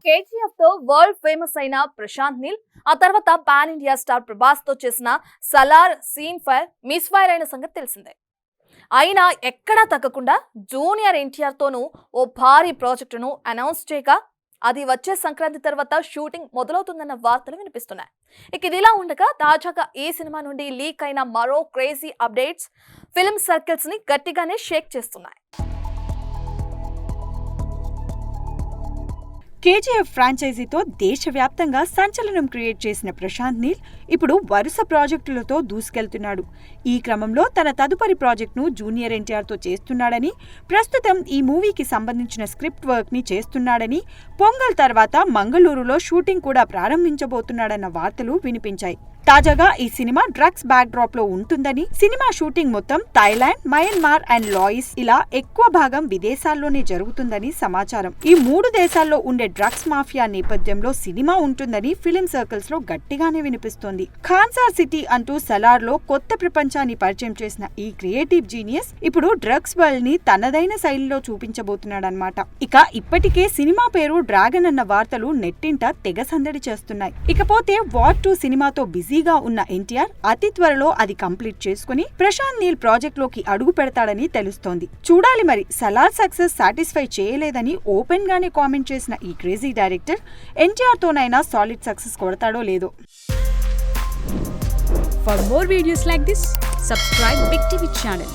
KGF తో world famous అయిన ప్రశాంత్ నీల్ ఆ తర్వాత పాన్ ఇండియా స్టార్ ప్రభాస్ తో చేసిన Salaar scene fire miss fire అయిన సంగతి తెలిసిందే. అయినా ఎక్కడా తగ్గకుండా జూనియర్ ఎన్టీఆర్ తోనూ ఓ భారీ ప్రాజెక్టును అనౌన్స్ చేయగా అది వచ్చే సంక్రాంతి తర్వాత షూటింగ్ మొదలవుతుందన్న వార్తలు వినిపిస్తున్నాయి. ఇక ఇదిలా ఉండగా తాజాగా ఈ సినిమా నుండి లీక్ అయిన మరో క్రేజీ అప్డేట్స్ ఫిల్మ్ సర్కిల్స్ ని గట్టిగానే షేక్ చేస్తున్నాయి. కేజీఎఫ్ ఫ్రాంచైజీతో దేశవ్యాప్తంగా సంచలనం క్రియేట్ చేసిన ప్రశాంత్ నీల్ ఇప్పుడు వరుస ప్రాజెక్టులతో దూసుకెళ్తున్నాడు. ఈ క్రమంలో తన తదుపరి ప్రాజెక్టును జూనియర్ ఎన్టీఆర్తో చేస్తున్నాడని, ప్రస్తుతం ఈ మూవీకి సంబంధించిన స్క్రిప్ట్ వర్క్ ని చేస్తున్నాడని, పొంగల్ తర్వాత మంగళూరులో షూటింగ్ కూడా ప్రారంభించబోతున్నాడన్న వార్తలు వినిపించాయి. తాజాగా ఈ సినిమా డ్రగ్స్ బ్యాక్ డ్రాప్ లో ఉంటుందని, సినిమా షూటింగ్ మొత్తం థాయిలాండ్, మయన్మార్ అండ్ లాయిస్ ఇలా ఎక్కువ భాగం విదేశాల్లోనే జరుగుతుందని సమాచారం. ఈ 3 దేశాల్లో ఉండే డ్రగ్స్ మాఫియా నేపథ్యంలో సినిమా ఉంటుందని ఫిలిం సర్కిల్స్ లో గట్టిగానే వినిపిస్తోంది. ఖాన్సార్ సిటీ అంటూ సలార్ లో కొత్త ప్రపంచాన్ని పరిచయం చేసిన ఈ క్రియేటివ్ జీనియస్ ఇప్పుడు డ్రగ్స్ వరల్డ్ ని తనదైన శైలిలో చూపించబోతున్నాడన్నమాట. ఇక ఇప్పటికే సినిమా పేరు డ్రాగన్ అన్న వార్తలు నెట్టింట తెగ సందడి చేస్తున్నాయి. ఇకపోతే వార్ 2 సినిమాతో బిజీగా ఉన్న ఎన్టీఆర్ అతి త్వరలో అది కంప్లీట్ చేసుకుని ప్రశాంత్ నీల్ ప్రాజెక్ట్ లోకి అడుగు పెడతాడని తెలుస్తోంది. చూడాలి మరి సలార్ సక్సెస్ సాటిస్ఫై చేయలేదని ఓపెన్ గానే కామెంట్ చేసిన ఈ క్రేజీ డైరెక్టర్ ఎన్టీఆర్ తోనైనా సాలిడ్ సక్సెస్ కొడతాడో లేదో. For more videos like this, subscribe Big TV channel.